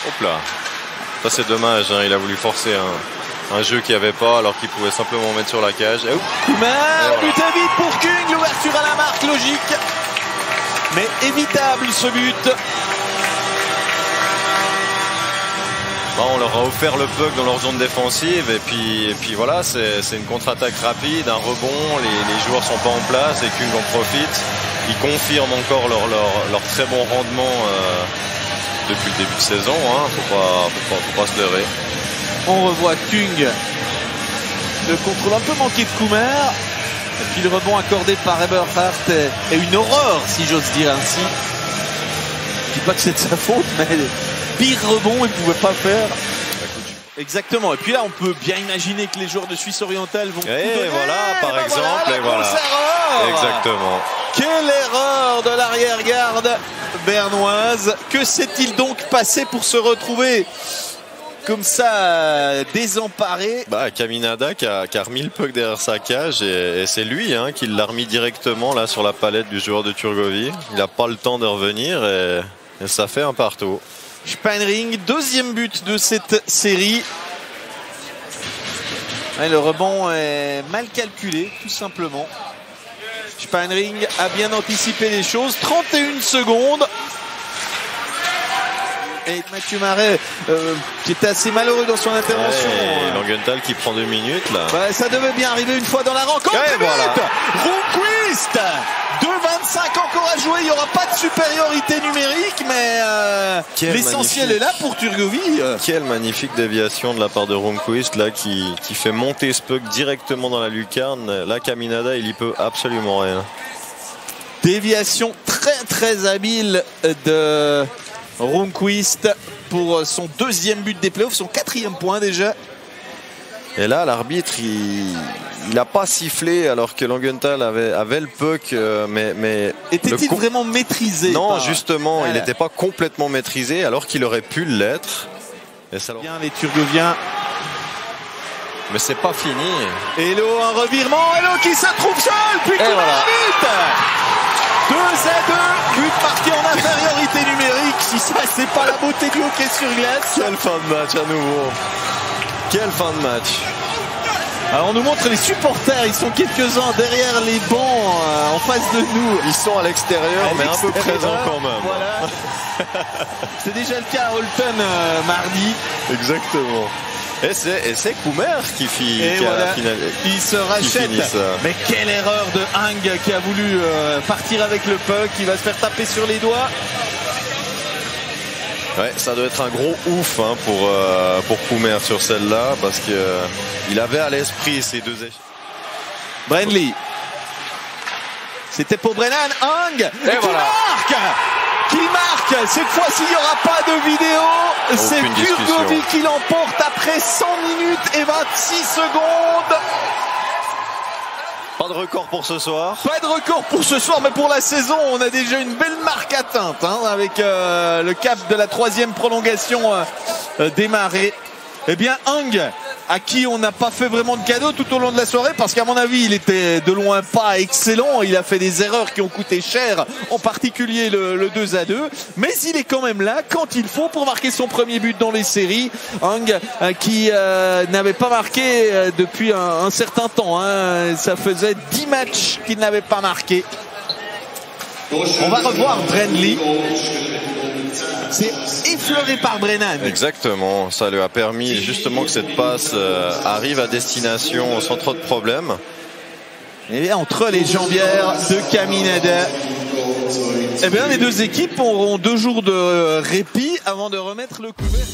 Hop là. Ça c'est dommage, hein. Il a voulu forcer un jeu qu'il n'y avait pas alors qu'il pouvait simplement mettre sur la cage. Coumer, but vite pour Kung, l'ouverture à la marque, logique. Mais évitable ce but. Bon, on leur a offert le puck dans leur zone défensive et puis voilà, c'est une contre-attaque rapide, un rebond, les joueurs sont pas en place et Kung en profite. Ils confirment encore leur très bon rendement depuis le début de saison, hein. Faut pas se leurrer. On revoit Kung. Le contrôle un peu manqué de Coumer. Et puis le rebond accordé par Eberhardt est une horreur, si j'ose dire ainsi. Je dis pas que c'est de sa faute, mais pire rebond, il pouvait pas faire. Exactement. Et puis là, on peut bien imaginer que les joueurs de Suisse orientale vont. Et voilà, par exemple, voilà, et voilà. Exactement. Quelle erreur de l'arrière-garde bernoise. Que s'est-il donc passé pour se retrouver comme ça, désemparé? Caminada qui a remis le puck derrière sa cage et c'est lui, hein, qui l'a remis directement là sur la palette du joueur de Turgovie. Il n'a pas le temps de revenir et ça fait un partout. Spanring, deuxième but de cette série. Ouais, le rebond est mal calculé, tout simplement. Spanring a bien anticipé les choses. 31 secondes. Et Mathieu Marais, qui était assez malheureux dans son intervention. Et Langenthal qui prend 2 minutes là. Ça devait bien arriver une fois dans la rencontre. Et voilà. Ronquist, 2,25 encore à jouer. Il n'y aura pas de supériorité numérique, mais l'essentiel est là pour Turgovie. Quelle magnifique déviation de la part de Ronquist là qui fait monter ce puck directement dans la lucarne. Là, Caminada, il y peut absolument rien. Déviation très habile de Ronquist pour son deuxième but des playoffs, son 4e point déjà. Et là, l'arbitre, il n'a pas sifflé alors que Langenthal avait le puck, mais était-il vraiment maîtrisé? Non, justement, il n'était pas complètement maîtrisé alors qu'il aurait pu l'être. Et ça bien les Turgoviens. Mais c'est pas fini. Hello, un revirement. Hello qui se trouve seul. Puis voilà. 2-2, but marqué en infériorité numérique. Si ça, c'est pas la beauté du hockey sur glace. Quelle fin de match à nouveau. Quelle fin de match. Alors on nous montre les supporters, ils sont quelques-uns derrière les bancs en face de nous. Ils sont à l'extérieur, mais un peu présents quand même. Voilà. C'est déjà le cas à Holton mardi. Exactement. Et c'est Coumer qui il se rachète. Mais quelle erreur de Hang qui a voulu partir avec le puck. Il va se faire taper sur les doigts. Ouais, ça doit être un gros ouf, hein, pour Coumer sur celle-là parce que il avait à l'esprit ces deux échecs. Brenly. C'était pour Brennan. Hang qui marque. Cette fois-ci, il n'y aura pas de vidéo. C'est Turgovie qui l'emporte après 100 minutes et 26 secondes. Pas de record pour ce soir. Pas de record pour ce soir, mais pour la saison, on a déjà une belle marque atteinte, hein, avec le cap de la 3e prolongation démarrée. Eh bien, Hang, à qui on n'a pas fait vraiment de cadeau tout au long de la soirée, parce qu'à mon avis, il était de loin pas excellent. Il a fait des erreurs qui ont coûté cher, en particulier le 2-2. Mais il est quand même là, quand il faut, pour marquer son premier but dans les séries. Hang, qui n'avait pas marqué depuis un certain temps, hein. Ça faisait 10 matchs qu'il n'avait pas marqué. On va revoir Brenly. C'est effleuré par Brennan. Exactement, ça lui a permis justement que cette passe arrive à destination sans trop de problèmes. Et bien, entre les jambières de Caminada, eh bien, les deux équipes auront 2 jours de répit avant de remettre le couvert.